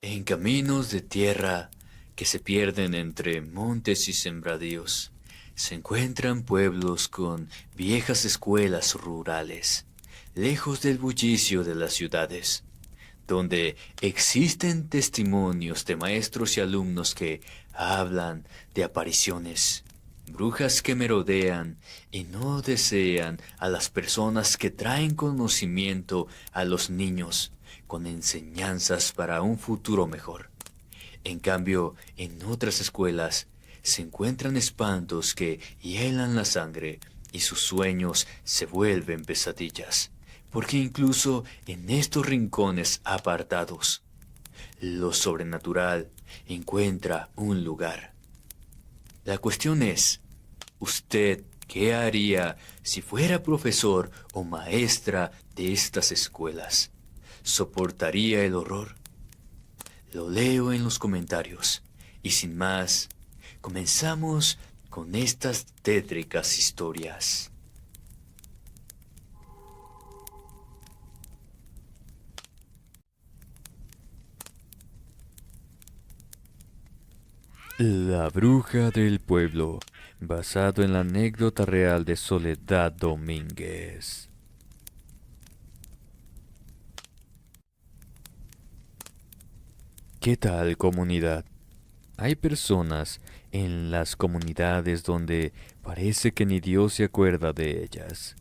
En caminos de tierra que se pierden entre montes y sembradíos, se encuentran pueblos con viejas escuelas rurales, lejos del bullicio de las ciudades, donde existen testimonios de maestros y alumnos que hablan de apariciones, brujas que merodean y no desean a las personas que traen conocimiento a los niños con enseñanzas para un futuro mejor. En cambio, en otras escuelas se encuentran espantos que hielan la sangre y sus sueños se vuelven pesadillas, porque incluso en estos rincones apartados, lo sobrenatural encuentra un lugar. La cuestión es, ¿usted qué haría si fuera profesor o maestra de estas escuelas? ¿Soportaría el horror? Lo leo en los comentarios. Y sin más, comenzamos con estas tétricas historias. La bruja del pueblo, basado en la anécdota real de Soledad Domínguez. ¿Qué tal, comunidad? Hay personas en las comunidades donde parece que ni Dios se acuerda de ellas,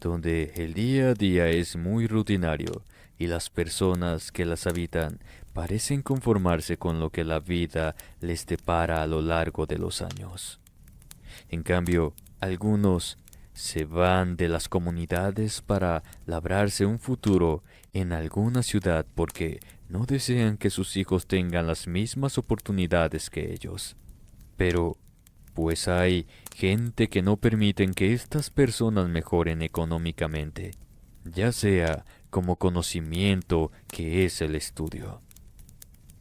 donde el día a día es muy rutinario y las personas que las habitan parecen conformarse con lo que la vida les depara a lo largo de los años. En cambio, algunos se van de las comunidades para labrarse un futuro en alguna ciudad porque no desean que sus hijos tengan las mismas oportunidades que ellos. Pero, pues hay gente que no permiten que estas personas mejoren económicamente, ya sea como conocimiento que es el estudio.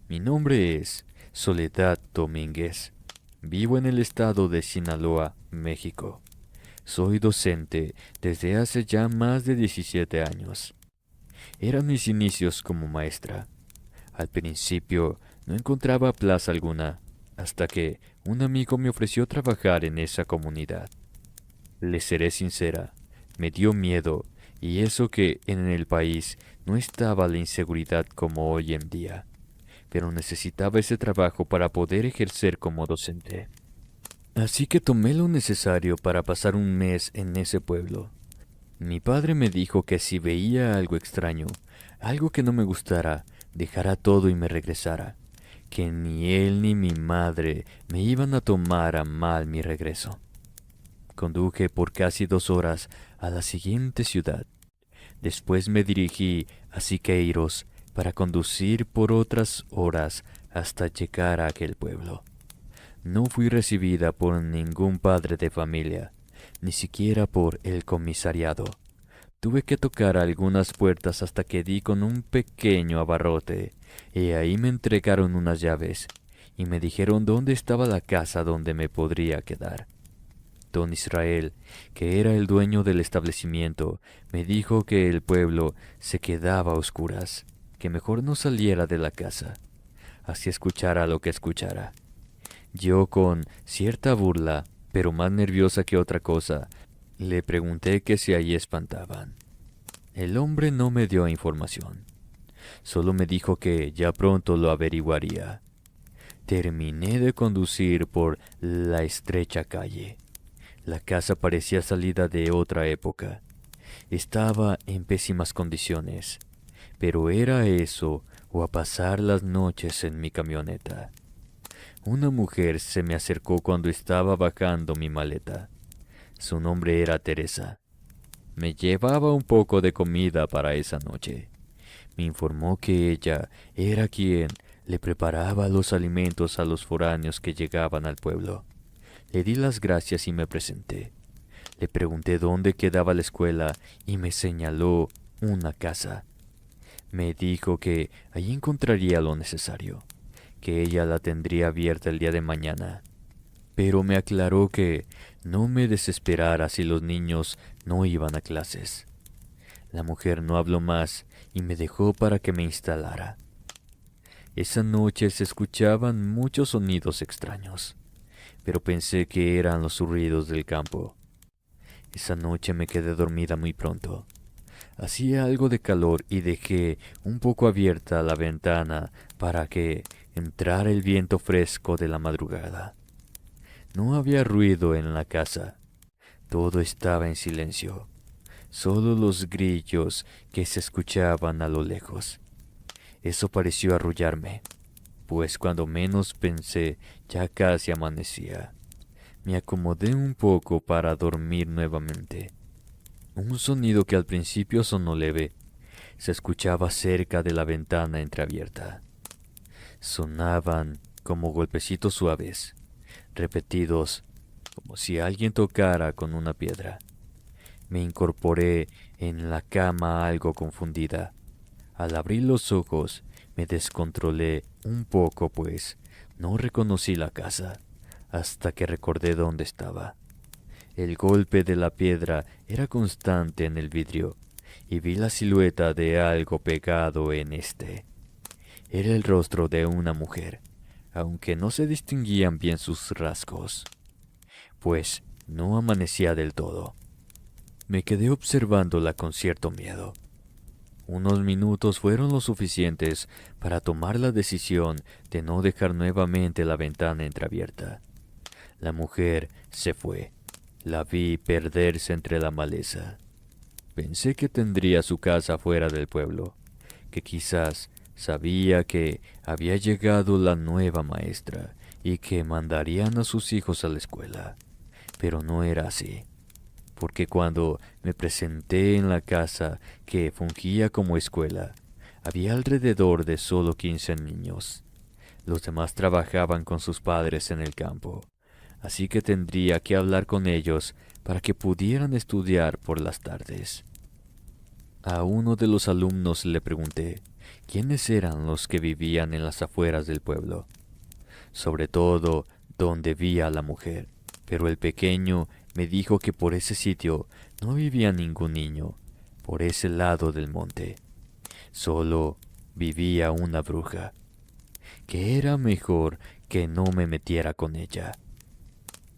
Mi nombre es Soledad Domínguez. Vivo en el estado de Sinaloa, México. Soy docente desde hace ya más de 17 años. Eran mis inicios como maestra. Al principio no encontraba plaza alguna, hasta que un amigo me ofreció trabajar en esa comunidad. Le seré sincera, me dio miedo, y eso que en el país no estaba la inseguridad como hoy en día, pero necesitaba ese trabajo para poder ejercer como docente. Así que tomé lo necesario para pasar un mes en ese pueblo. Mi padre me dijo que si veía algo extraño, algo que no me gustara, dejara todo y me regresara, que ni él ni mi madre me iban a tomar a mal mi regreso. Conduje por casi 2 horas a la siguiente ciudad. Después me dirigí a Siqueiros para conducir por otras horas hasta llegar a aquel pueblo. No fui recibida por ningún padre de familia, ni siquiera por el comisariado. Tuve que tocar algunas puertas hasta que di con un pequeño abarrote, y ahí me entregaron unas llaves, y me dijeron dónde estaba la casa donde me podría quedar. Don Israel, que era el dueño del establecimiento, me dijo que el pueblo se quedaba a oscuras, que mejor no saliera de la casa, así escuchara lo que escuchara. Yo, con cierta burla, pero más nerviosa que otra cosa, le pregunté que si allí espantaban. El hombre no me dio información, solo me dijo que ya pronto lo averiguaría. Terminé de conducir por la estrecha calle. La casa parecía salida de otra época. Estaba en pésimas condiciones, pero era eso o a pasar las noches en mi camioneta. Una mujer se me acercó cuando estaba bajando mi maleta. Su nombre era Teresa. Me llevaba un poco de comida para esa noche. Me informó que ella era quien le preparaba los alimentos a los foráneos que llegaban al pueblo. Le di las gracias y me presenté. Le pregunté dónde quedaba la escuela y me señaló una casa. Me dijo que allí encontraría lo necesario, que ella la tendría abierta el día de mañana, pero me aclaró que no me desesperara si los niños no iban a clases. La mujer no habló más y me dejó para que me instalara. Esa noche se escuchaban muchos sonidos extraños, pero pensé que eran los ruidos del campo. Esa noche me quedé dormida muy pronto. Hacía algo de calor y dejé un poco abierta la ventana para que entrara el viento fresco de la madrugada. No había ruido en la casa. Todo estaba en silencio. Solo los grillos que se escuchaban a lo lejos. Eso pareció arrullarme, pues cuando menos pensé ya casi amanecía. Me acomodé un poco para dormir nuevamente. Un sonido que al principio sonó leve se escuchaba cerca de la ventana entreabierta. Sonaban como golpecitos suaves, repetidos, como si alguien tocara con una piedra. Me incorporé en la cama algo confundida. Al abrir los ojos me descontrolé un poco, pues no reconocí la casa hasta que recordé dónde estaba. El golpe de la piedra era constante en el vidrio y vi la silueta de algo pegado en este. Era el rostro de una mujer, aunque no se distinguían bien sus rasgos, pues no amanecía del todo. Me quedé observándola con cierto miedo. Unos minutos fueron lo suficientes para tomar la decisión de no dejar nuevamente la ventana entreabierta. La mujer se fue. La vi perderse entre la maleza. Pensé que tendría su casa fuera del pueblo, que quizás sabía que había llegado la nueva maestra y que mandarían a sus hijos a la escuela. Pero no era así, porque cuando me presenté en la casa que fungía como escuela, había alrededor de solo 15 niños. Los demás trabajaban con sus padres en el campo, así que tendría que hablar con ellos para que pudieran estudiar por las tardes. A uno de los alumnos le pregunté quiénes eran los que vivían en las afueras del pueblo, sobre todo donde vi a la mujer, pero el pequeño me dijo que por ese sitio no vivía ningún niño, por ese lado del monte. Solo vivía una bruja, que era mejor que no me metiera con ella.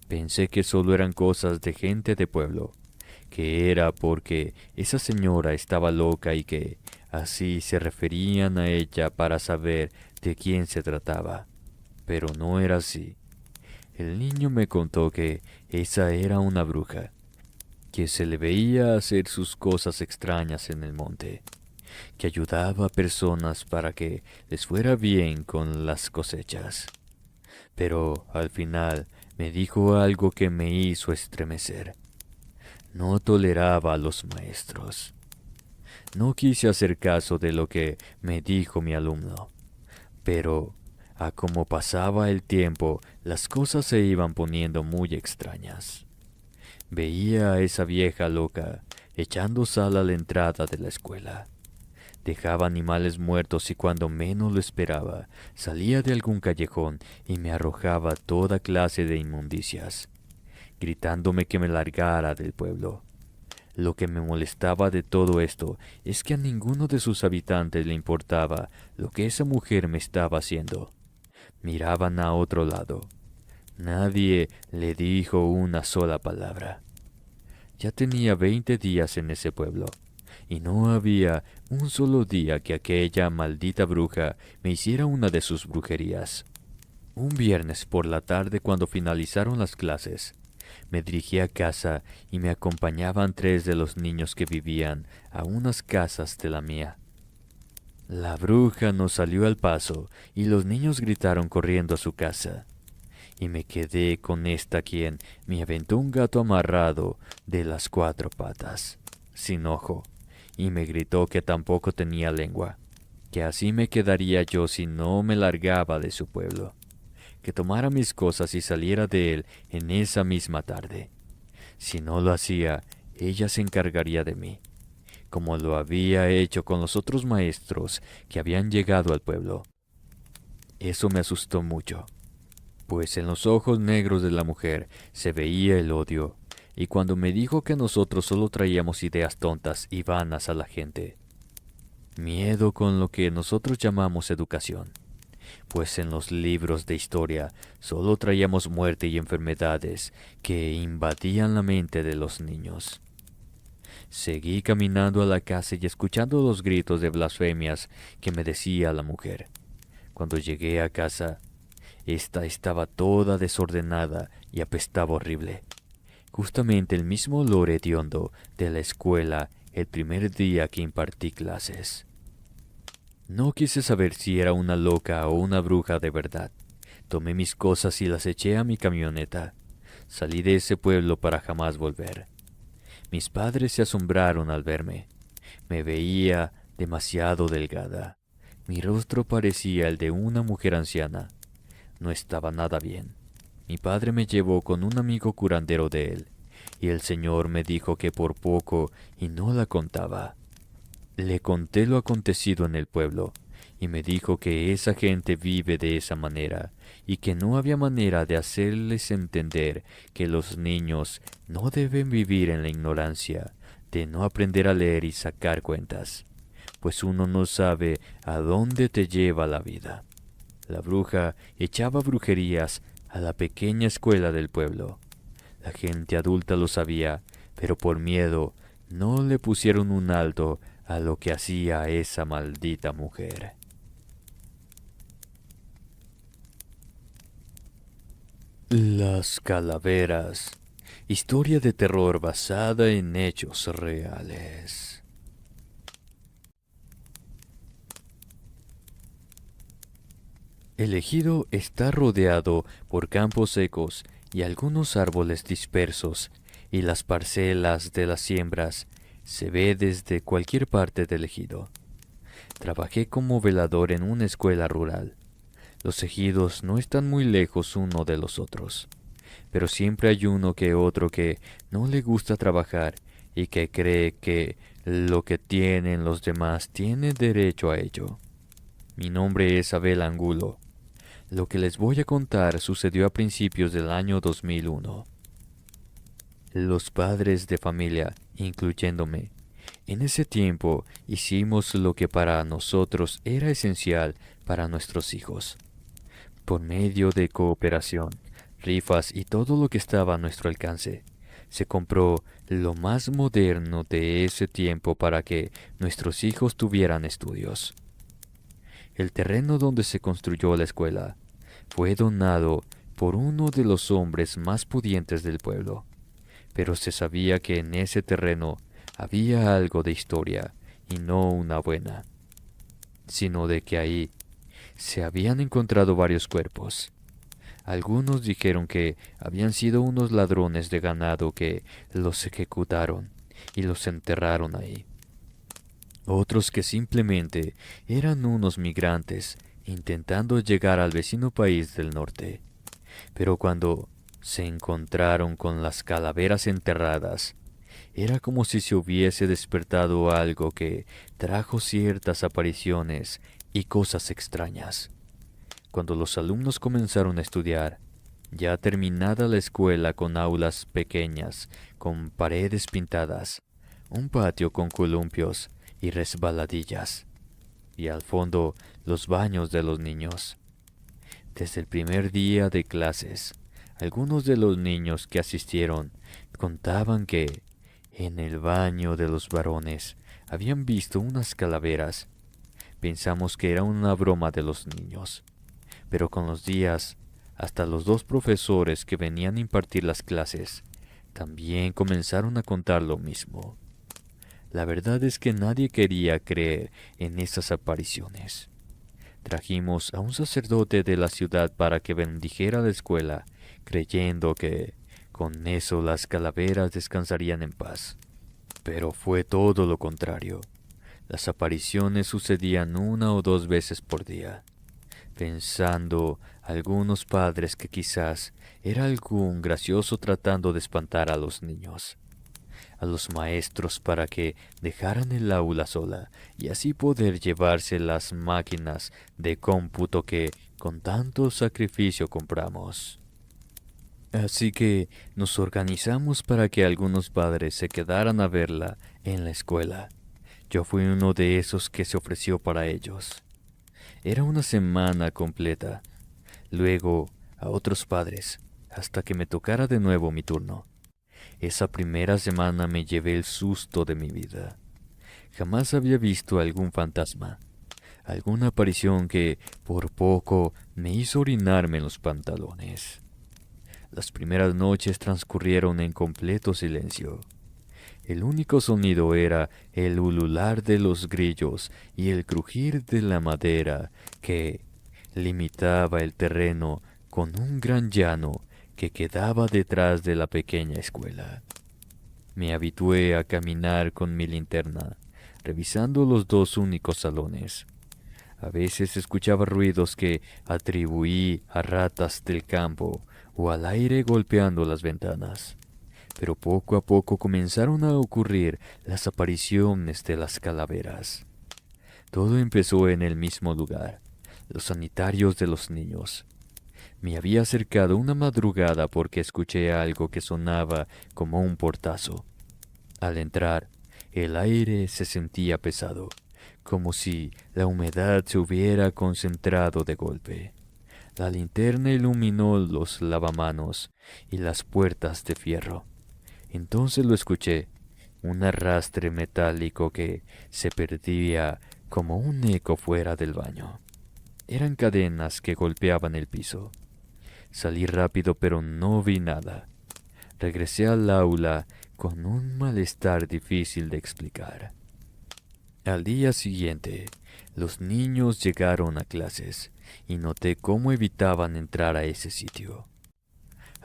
Pensé que solo eran cosas de gente de pueblo, que era porque esa señora estaba loca y que así se referían a ella para saber de quién se trataba. Pero no era así. El niño me contó que esa era una bruja, que se le veía hacer sus cosas extrañas en el monte, que ayudaba a personas para que les fuera bien con las cosechas. Pero al final me dijo algo que me hizo estremecer. No toleraba a los maestros. No quise hacer caso de lo que me dijo mi alumno, pero a como pasaba el tiempo, las cosas se iban poniendo muy extrañas. Veía a esa vieja loca echando sal a la entrada de la escuela. Dejaba animales muertos y cuando menos lo esperaba, salía de algún callejón y me arrojaba toda clase de inmundicias, gritándome que me largara del pueblo. Lo que me molestaba de todo esto es que a ninguno de sus habitantes le importaba lo que esa mujer me estaba haciendo. Miraban a otro lado. Nadie le dijo una sola palabra. Ya tenía 20 días en ese pueblo, y no había un solo día que aquella maldita bruja me hiciera una de sus brujerías. Un viernes por la tarde, cuando finalizaron las clases, me dirigí a casa y me acompañaban 3 de los niños que vivían a unas casas de la mía. La bruja nos salió al paso y los niños gritaron corriendo a su casa. Y me quedé con esta quien me aventó un gato amarrado de las 4 patas, sin ojo, y me gritó que tampoco tenía lengua, que así me quedaría yo si no me largaba de su pueblo, que tomara mis cosas y saliera de él en esa misma tarde. Si no lo hacía, ella se encargaría de mí, como lo había hecho con los otros maestros que habían llegado al pueblo. Eso me asustó mucho, pues en los ojos negros de la mujer se veía el odio, y cuando me dijo que nosotros solo traíamos ideas tontas y vanas a la gente, miedo con lo que nosotros llamamos educación, pues en los libros de historia solo traíamos muerte y enfermedades que invadían la mente de los niños. Seguí caminando a la casa y escuchando los gritos de blasfemias que me decía la mujer. Cuando llegué a casa, esta estaba toda desordenada y apestaba horrible. Justamente el mismo olor hediondo de la escuela el primer día que impartí clases. No quise saber si era una loca o una bruja de verdad. Tomé mis cosas y las eché a mi camioneta. Salí de ese pueblo para jamás volver. Mis padres se asombraron al verme. Me veía demasiado delgada. Mi rostro parecía el de una mujer anciana. No estaba nada bien. Mi padre me llevó con un amigo curandero de él, y el Señor me dijo que por poco y no la contaba. Le conté lo acontecido en el pueblo, y me dijo que esa gente vive de esa manera, y que no había manera de hacerles entender que los niños no deben vivir en la ignorancia, de no aprender a leer y sacar cuentas, pues uno no sabe a dónde te lleva la vida. La bruja echaba brujerías a la pequeña escuela del pueblo. La gente adulta lo sabía, pero por miedo no le pusieron un alto a lo que hacía esa maldita mujer. Las calaveras. Historia de terror basada en hechos reales. El ejido está rodeado por campos secos y algunos árboles dispersos, y las parcelas de las siembras se ve desde cualquier parte del ejido. Trabajé como velador en una escuela rural. Los ejidos no están muy lejos uno de los otros, pero siempre hay uno que otro que no le gusta trabajar y que cree que lo que tienen los demás tiene derecho a ello. Mi nombre es Abel Angulo. Lo que les voy a contar sucedió a principios del año 2001. Los padres de familia, incluyéndome, en ese tiempo hicimos lo que para nosotros era esencial para nuestros hijos. Por medio de cooperación, rifas y todo lo que estaba a nuestro alcance, se compró lo más moderno de ese tiempo para que nuestros hijos tuvieran estudios. El terreno donde se construyó la escuela fue donado por uno de los hombres más pudientes del pueblo, pero se sabía que en ese terreno había algo de historia, y no una buena, sino de que ahí se habían encontrado varios cuerpos. Algunos dijeron que habían sido unos ladrones de ganado que los ejecutaron y los enterraron ahí. Otros que simplemente eran unos migrantes intentando llegar al vecino país del norte. Pero cuando se encontraron con las calaveras enterradas, era como si se hubiese despertado algo que trajo ciertas apariciones y cosas extrañas. Cuando los alumnos comenzaron a estudiar, ya terminada la escuela con aulas pequeñas, con paredes pintadas, un patio con columpios y resbaladillas, y al fondo los baños de los niños. Desde el primer día de clases, algunos de los niños que asistieron contaban que en el baño de los varones habían visto unas calaveras. Pensamos que era una broma de los niños, pero con los días, hasta los dos profesores que venían a impartir las clases también comenzaron a contar lo mismo. La verdad es que nadie quería creer en esas apariciones. Trajimos a un sacerdote de la ciudad para que bendijera la escuela, creyendo que con eso las calaveras descansarían en paz. Pero fue todo lo contrario. Las apariciones sucedían una o dos veces por día, pensando algunos padres que quizás era algún gracioso tratando de espantar a los niños, a los maestros para que dejaran el aula sola y así poder llevarse las máquinas de cómputo que con tanto sacrificio compramos. Así que nos organizamos para que algunos padres se quedaran a verla en la escuela. Yo fui uno de esos que se ofreció para ellos. Era una semana completa. Luego a otros padres, hasta que me tocara de nuevo mi turno. Esa primera semana me llevé el susto de mi vida. Jamás había visto algún fantasma, alguna aparición que por poco me hizo orinarme en los pantalones. Las primeras noches transcurrieron en completo silencio. El único sonido era el ulular de los grillos y el crujir de la madera que limitaba el terreno con un gran llano que quedaba detrás de la pequeña escuela. Me habitué a caminar con mi linterna, revisando los dos únicos salones. A veces escuchaba ruidos que atribuí a ratas del campo o al aire golpeando las ventanas. Pero poco a poco comenzaron a ocurrir las apariciones de las calaveras. Todo empezó en el mismo lugar, los sanitarios de los niños. Me había acercado una madrugada porque escuché algo que sonaba como un portazo. Al entrar, el aire se sentía pesado, como si la humedad se hubiera concentrado de golpe. La linterna iluminó los lavamanos y las puertas de fierro. Entonces lo escuché, un arrastre metálico que se perdía como un eco fuera del baño. Eran cadenas que golpeaban el piso. Salí rápido pero no vi nada. Regresé al aula con un malestar difícil de explicar. Al día siguiente, los niños llegaron a clases y noté cómo evitaban entrar a ese sitio.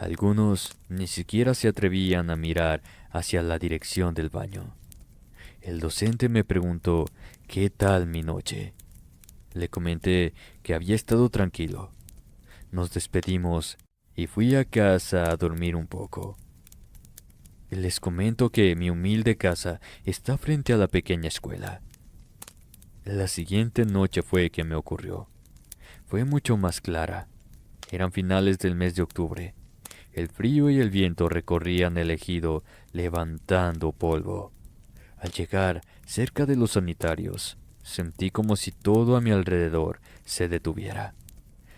Algunos ni siquiera se atrevían a mirar hacia la dirección del baño. El docente me preguntó qué tal mi noche. Le comenté que había estado tranquilo. Nos despedimos y fui a casa a dormir un poco. Les comento que mi humilde casa está frente a la pequeña escuela. La siguiente noche fue que me ocurrió. Fue mucho más clara. Eran finales del mes de octubre. El frío y el viento recorrían el ejido levantando polvo. Al llegar cerca de los sanitarios, sentí como si todo a mi alrededor se detuviera.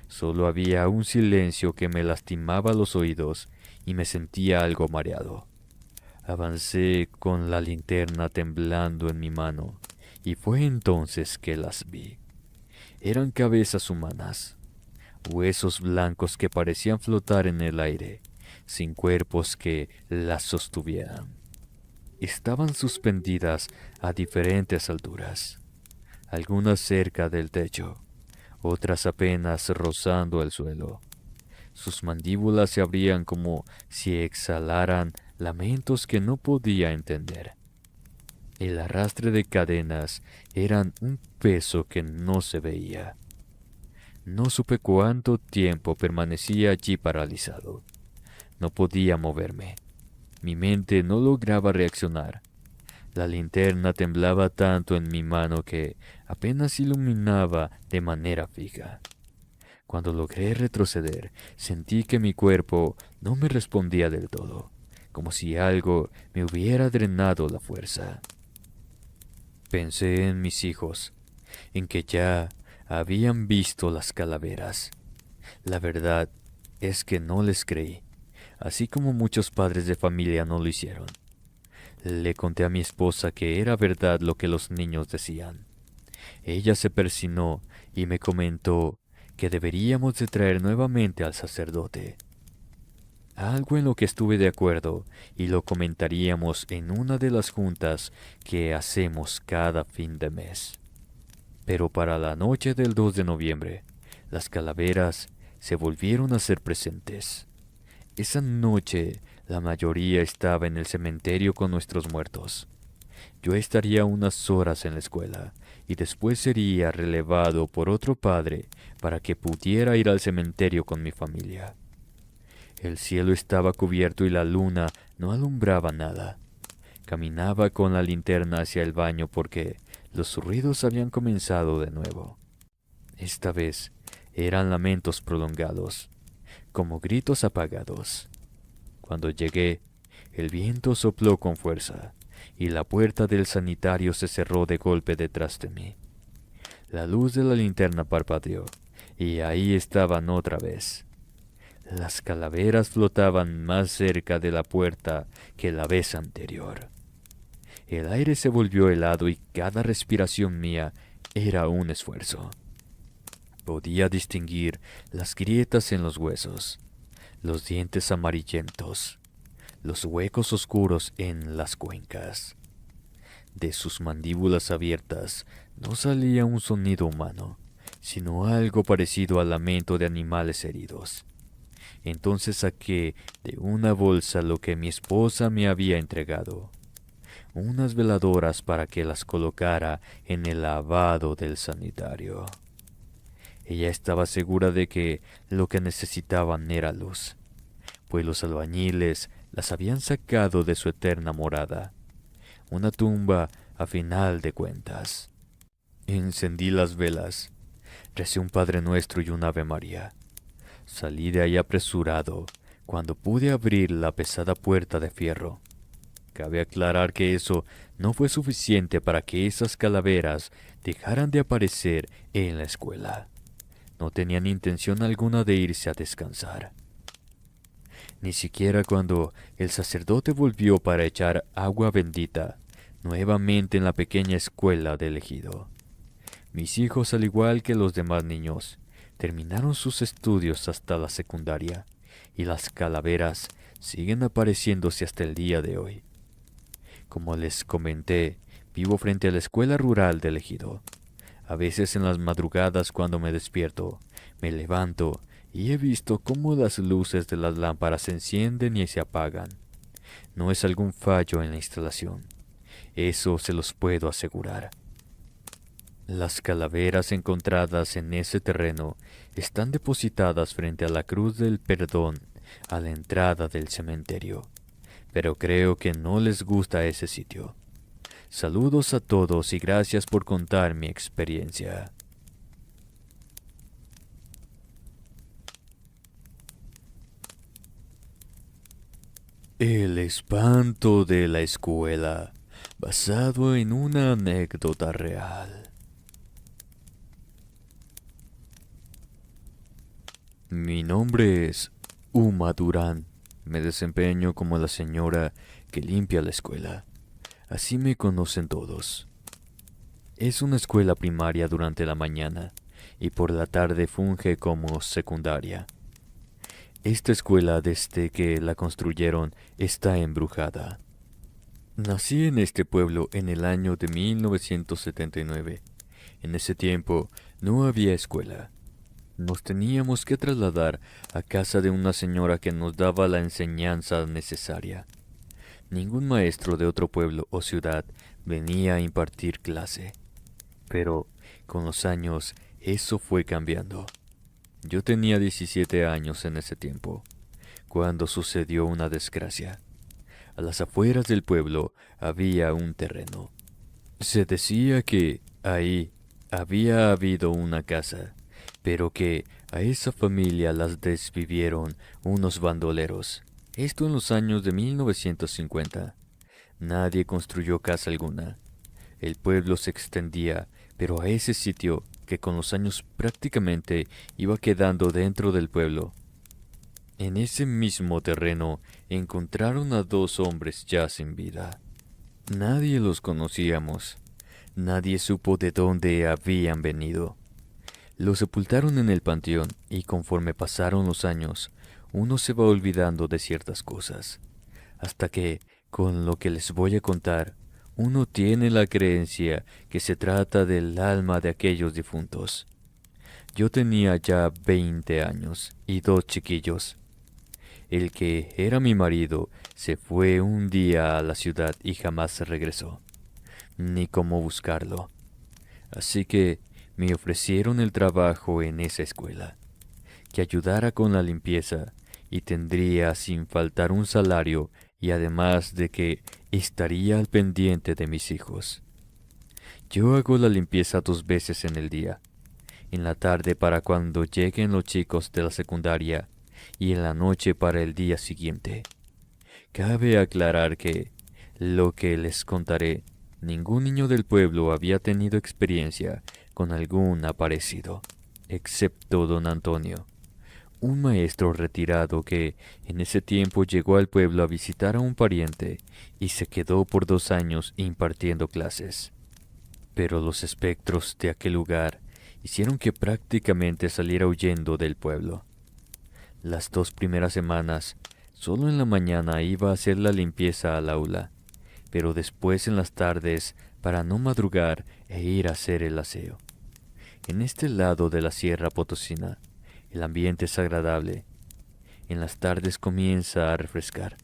Solo había un silencio que me lastimaba los oídos y me sentía algo mareado. Avancé con la linterna temblando en mi mano y fue entonces que las vi. Eran cabezas humanas, huesos blancos que parecían flotar en el aire, sin cuerpos que las sostuvieran. Estaban suspendidas a diferentes alturas, algunas cerca del techo, otras apenas rozando el suelo. Sus mandíbulas se abrían como si exhalaran lamentos que no podía entender. El arrastre de cadenas eran un peso que no se veía. No supe cuánto tiempo permanecía allí paralizado. No podía moverme. Mi mente no lograba reaccionar. La linterna temblaba tanto en mi mano que apenas iluminaba de manera fija. Cuando logré retroceder, sentí que mi cuerpo no me respondía del todo, como si algo me hubiera drenado la fuerza. Pensé en mis hijos, en que ya habían visto las calaveras. La verdad es que no les creí, así como muchos padres de familia no lo hicieron. Le conté a mi esposa que era verdad lo que los niños decían. Ella se persinó y me comentó que deberíamos de traer nuevamente al sacerdote. Algo en lo que estuve de acuerdo y lo comentaríamos en una de las juntas que hacemos cada fin de mes. Pero para la noche del 2 de noviembre, las calaveras se volvieron a ser presentes. Esa noche la mayoría estaba en el cementerio con nuestros muertos. Yo estaría unas horas en la escuela y después sería relevado por otro padre para que pudiera ir al cementerio con mi familia. El cielo estaba cubierto y la luna no alumbraba nada. Caminaba con la linterna hacia el baño porque los ruidos habían comenzado de nuevo. Esta vez eran lamentos prolongados, como gritos apagados. Cuando llegué, el viento sopló con fuerza y la puerta del sanitario se cerró de golpe detrás de mí. La luz de la linterna parpadeó, y ahí estaban otra vez. Las calaveras flotaban más cerca de la puerta que la vez anterior. El aire se volvió helado y cada respiración mía era un esfuerzo. Podía distinguir las grietas en los huesos, los dientes amarillentos, los huecos oscuros en las cuencas. De sus mandíbulas abiertas no salía un sonido humano, sino algo parecido al lamento de animales heridos. Entonces saqué de una bolsa lo que mi esposa me había entregado, unas veladoras para que las colocara en el lavabo del sanitario. Ella estaba segura de que lo que necesitaban era luz, pues los albañiles las habían sacado de su eterna morada, una tumba a final de cuentas. Encendí las velas, recé un Padre Nuestro y un Ave María. Salí de ahí apresurado cuando pude abrir la pesada puerta de fierro. Cabe aclarar que eso no fue suficiente para que esas calaveras dejaran de aparecer en la escuela. No tenían intención alguna de irse a descansar. Ni siquiera cuando el sacerdote volvió para echar agua bendita nuevamente en la pequeña escuela del ejido. Mis hijos, al igual que los demás niños, terminaron sus estudios hasta la secundaria, y las calaveras siguen apareciéndose hasta el día de hoy. Como les comenté, vivo frente a la escuela rural del ejido. A veces en las madrugadas cuando me despierto, me levanto y he visto cómo las luces de las lámparas se encienden y se apagan. No es algún fallo en la instalación, eso se los puedo asegurar. Las calaveras encontradas en ese terreno están depositadas frente a la Cruz del Perdón a la entrada del cementerio, pero creo que no les gusta ese sitio. Saludos a todos y gracias por contar mi experiencia. El espanto de la escuela, basado en una anécdota real. Mi nombre es Uma Durán. Me desempeño como la señora que limpia la escuela. Así me conocen todos. Es una escuela primaria durante la mañana y por la tarde funge como secundaria. Esta escuela, desde que la construyeron, está embrujada. Nací en este pueblo en el año de 1979. En ese tiempo no había escuela. Nos teníamos que trasladar a casa de una señora que nos daba la enseñanza necesaria. Ningún maestro de otro pueblo o ciudad venía a impartir clase. Pero con los años eso fue cambiando. Yo tenía 17 años en ese tiempo, cuando sucedió una desgracia. A las afueras del pueblo había un terreno. Se decía que ahí había habido una casa, pero que a esa familia las desvivieron unos bandoleros. Esto en los años de 1950. Nadie construyó casa alguna. El pueblo se extendía, pero a ese sitio que con los años prácticamente iba quedando dentro del pueblo. En ese mismo terreno encontraron a dos hombres ya sin vida. Nadie los conocíamos. Nadie supo de dónde habían venido. Los sepultaron en el panteón y conforme pasaron los años, uno se va olvidando de ciertas cosas, hasta que, con lo que les voy a contar, uno tiene la creencia que se trata del alma de aquellos difuntos. Yo tenía ya 20 años y dos chiquillos. El que era mi marido se fue un día a la ciudad y jamás regresó, ni cómo buscarlo. Así que me ofrecieron el trabajo en esa escuela, que ayudara con la limpieza y tendría sin faltar un salario y además de que estaría al pendiente de mis hijos. Yo hago la limpieza 2 veces en el día, en la tarde para cuando lleguen los chicos de la secundaria y en la noche para el día siguiente. Cabe aclarar que, lo que les contaré, ningún niño del pueblo había tenido experiencia con algún aparecido, excepto don Antonio, un maestro retirado que en ese tiempo llegó al pueblo a visitar a un pariente y se quedó por 2 años impartiendo clases. Pero los espectros de aquel lugar hicieron que prácticamente saliera huyendo del pueblo. Las 2 primeras semanas, solo en la mañana iba a hacer la limpieza al aula, pero después en las tardes para no madrugar e ir a hacer el aseo. En este lado de la Sierra Potosina, el ambiente es agradable. En las tardes comienza a refrescar,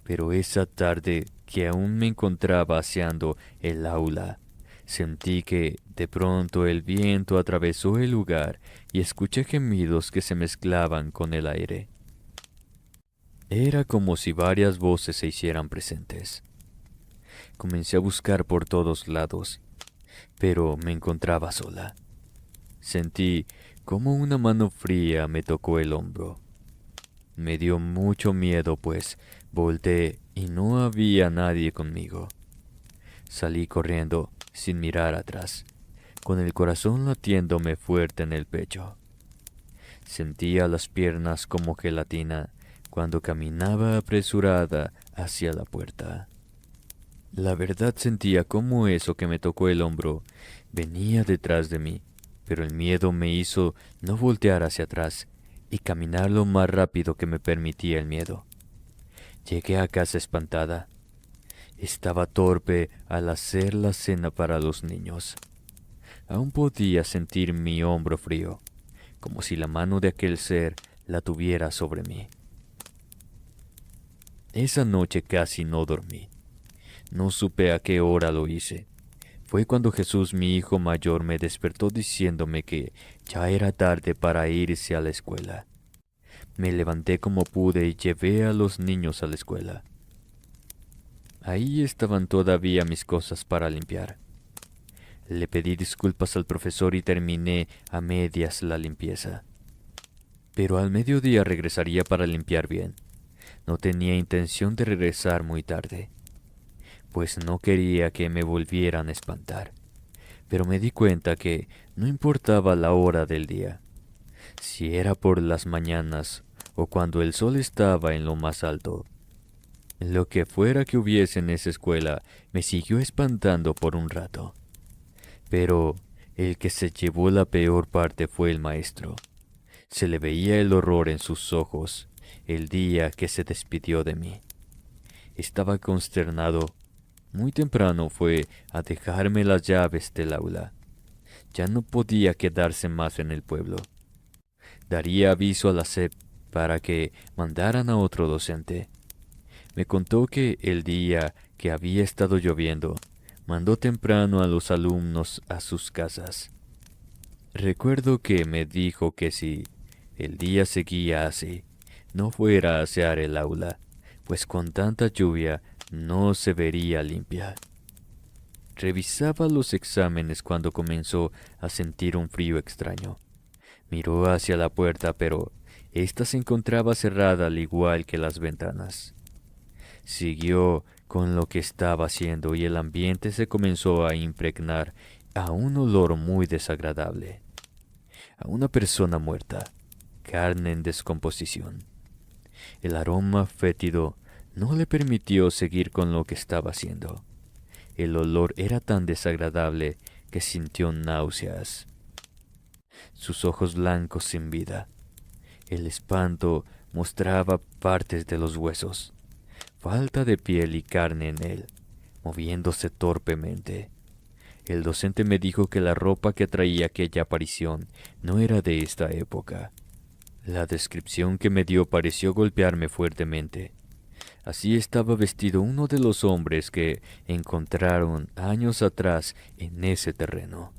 pero esa tarde que aún me encontraba aseando el aula, sentí que de pronto el viento atravesó el lugar y escuché gemidos que se mezclaban con el aire. Era como si varias voces se hicieran presentes. Comencé a buscar por todos lados, pero me encontraba sola. Sentí como una mano fría me tocó el hombro. Me dio mucho miedo, pues volteé y no había nadie conmigo. Salí corriendo sin mirar atrás, con el corazón latiéndome fuerte en el pecho. Sentía las piernas como gelatina cuando caminaba apresurada hacia la puerta. La verdad sentía como eso que me tocó el hombro venía detrás de mí, pero el miedo me hizo no voltear hacia atrás y caminar lo más rápido que me permitía el miedo. Llegué a casa espantada. Estaba torpe al hacer la cena para los niños. Aún podía sentir mi hombro frío, como si la mano de aquel ser la tuviera sobre mí. Esa noche casi no dormí. No supe a qué hora lo hice. Fue cuando Jesús, mi hijo mayor, me despertó diciéndome que ya era tarde para irse a la escuela. Me levanté como pude y llevé a los niños a la escuela. Ahí estaban todavía mis cosas para limpiar. Le pedí disculpas al profesor y terminé a medias la limpieza. Pero al mediodía regresaría para limpiar bien. No tenía intención de regresar muy tarde, pues no quería que me volvieran a espantar. Pero me di cuenta que no importaba la hora del día. Si era por las mañanas o cuando el sol estaba en lo más alto. Lo que fuera que hubiese en esa escuela me siguió espantando por un rato. Pero el que se llevó la peor parte fue el maestro. Se le veía el horror en sus ojos el día que se despidió de mí. Estaba consternado. Muy temprano fue a dejarme las llaves del aula. Ya no podía quedarse más en el pueblo. Daría aviso a la SEP para que mandaran a otro docente. Me contó que el día que había estado lloviendo, mandó temprano a los alumnos a sus casas. Recuerdo que me dijo que si el día seguía así, no fuera a asear el aula, pues con tanta lluvia no se vería limpia. Revisaba los exámenes cuando comenzó a sentir un frío extraño. Miró hacia la puerta, pero ésta se encontraba cerrada al igual que las ventanas. Siguió con lo que estaba haciendo y el ambiente se comenzó a impregnar a un olor muy desagradable, a una persona muerta, carne en descomposición. El aroma fétido no le permitió seguir con lo que estaba haciendo. El olor era tan desagradable que sintió náuseas. Sus ojos blancos sin vida. El espanto mostraba partes de los huesos, falta de piel y carne en él, moviéndose torpemente. El docente me dijo que la ropa que traía aquella aparición no era de esta época. La descripción que me dio pareció golpearme fuertemente. Así estaba vestido uno de los hombres que encontraron años atrás en ese terreno.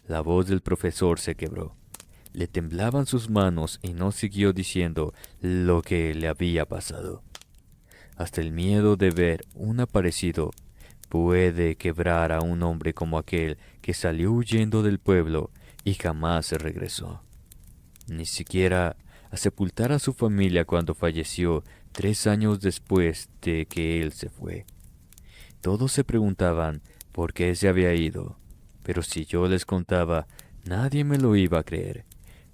La voz del profesor se quebró. Le temblaban sus manos y no siguió diciendo lo que le había pasado. Hasta el miedo de ver un aparecido puede quebrar a un hombre como aquel que salió huyendo del pueblo y jamás se regresó. Ni siquiera a sepultar a su familia cuando falleció 3 años después de que él se fue. Todos se preguntaban por qué se había ido. Pero si yo les contaba, nadie me lo iba a creer,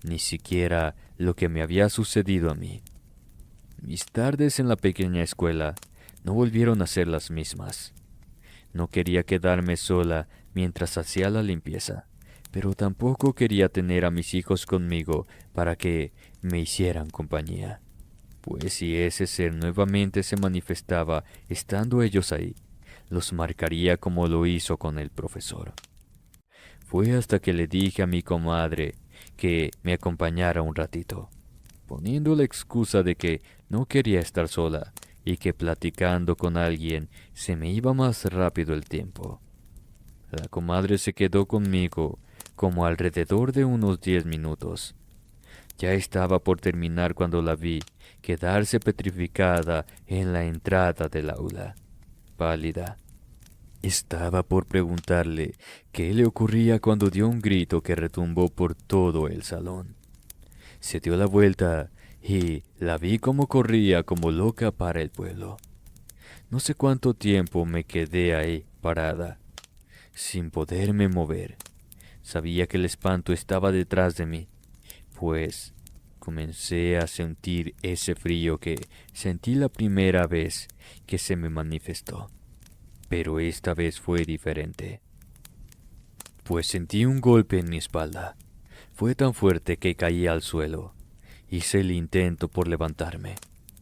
ni siquiera lo que me había sucedido a mí. Mis tardes en la pequeña escuela no volvieron a ser las mismas. No quería quedarme sola mientras hacía la limpieza, pero tampoco quería tener a mis hijos conmigo para que me hicieran compañía. Pues si ese ser nuevamente se manifestaba estando ellos ahí, los marcaría como lo hizo con el profesor. Fue hasta que le dije a mi comadre que me acompañara un ratito, poniendo la excusa de que no quería estar sola y que platicando con alguien se me iba más rápido el tiempo. La comadre se quedó conmigo como alrededor de unos 10 minutos. Ya estaba por terminar cuando la vi quedarse petrificada en la entrada del aula, pálida. Estaba por preguntarle qué le ocurría cuando dio un grito que retumbó por todo el salón. Se dio la vuelta y la vi como corría como loca para el pueblo. No sé cuánto tiempo me quedé ahí parada, sin poderme mover. Sabía que el espanto estaba detrás de mí, pues comencé a sentir ese frío que sentí la primera vez que se me manifestó. Pero esta vez fue diferente, pues sentí un golpe en mi espalda. Fue tan fuerte que caí al suelo. Hice el intento por levantarme,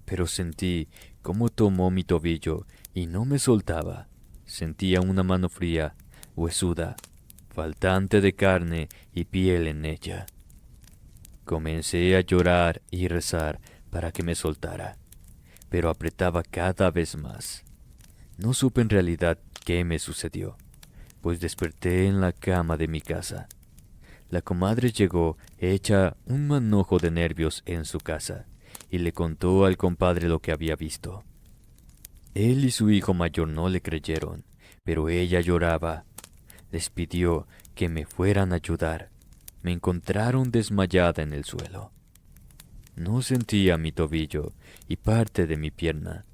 pero sentí cómo tomó mi tobillo y no me soltaba. Sentía una mano fría, huesuda, faltante de carne y piel en ella. Comencé a llorar y rezar para que me soltara, pero apretaba cada vez más. No supe en realidad qué me sucedió, pues desperté en la cama de mi casa. La comadre llegó hecha un manojo de nervios en su casa y le contó al compadre lo que había visto. Él y su hijo mayor no le creyeron, pero ella lloraba. Les pidió que me fueran a ayudar. Me encontraron desmayada en el suelo. No sentía mi tobillo y parte de mi pierna.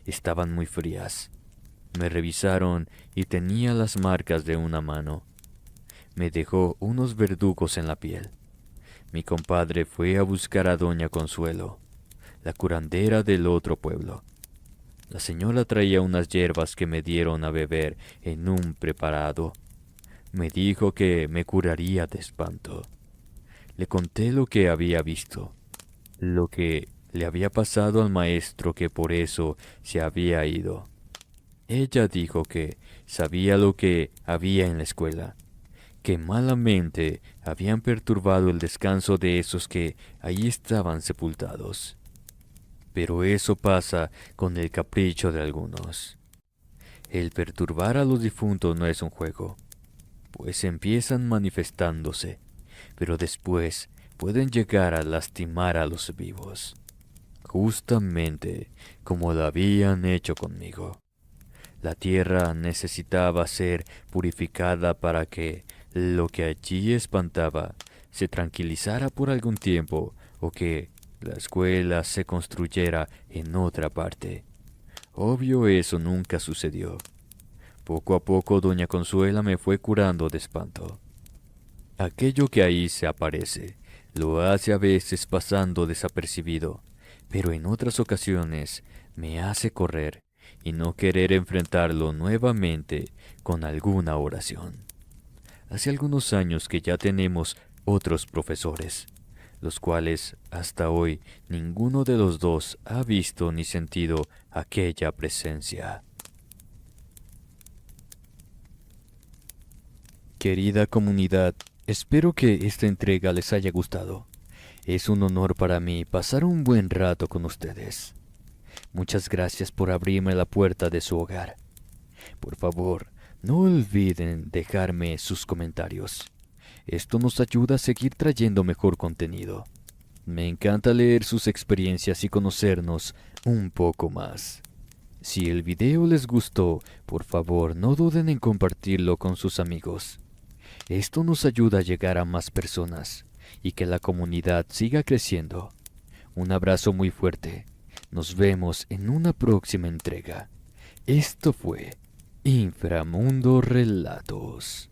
Estaban muy frías. Me revisaron y tenía las marcas de una mano. Me dejó unos verdugos en la piel. Mi compadre fue a buscar a doña Consuelo, la curandera del otro pueblo. La señora traía unas hierbas que me dieron a beber en un preparado. Me dijo que me curaría de espanto. Le conté lo que había visto, lo que le había pasado al maestro que por eso se había ido. Ella dijo que sabía lo que había en la escuela, que malamente habían perturbado el descanso de esos que allí estaban sepultados. Pero eso pasa con el capricho de algunos. El perturbar a los difuntos no es un juego, pues empiezan manifestándose, pero después pueden llegar a lastimar a los vivos, justamente como lo habían hecho conmigo. La tierra necesitaba ser purificada para que lo que allí espantaba se tranquilizara por algún tiempo o que la escuela se construyera en otra parte. Obvio eso nunca sucedió. Poco a poco doña Consuela me fue curando de espanto. Aquello que ahí se aparece lo hace a veces pasando desapercibido, pero en otras ocasiones me hace correr y no querer enfrentarlo nuevamente con alguna oración. Hace algunos años que ya tenemos otros profesores, los cuales hasta hoy ninguno de los dos ha visto ni sentido aquella presencia. Querida comunidad, espero que esta entrega les haya gustado. Es un honor para mí pasar un buen rato con ustedes. Muchas gracias por abrirme la puerta de su hogar. Por favor, no olviden dejarme sus comentarios. Esto nos ayuda a seguir trayendo mejor contenido. Me encanta leer sus experiencias y conocernos un poco más. Si el video les gustó, por favor no duden en compartirlo con sus amigos. Esto nos ayuda a llegar a más personas y que la comunidad siga creciendo. Un abrazo muy fuerte. Nos vemos en una próxima entrega. Esto fue Inframundo Relatos.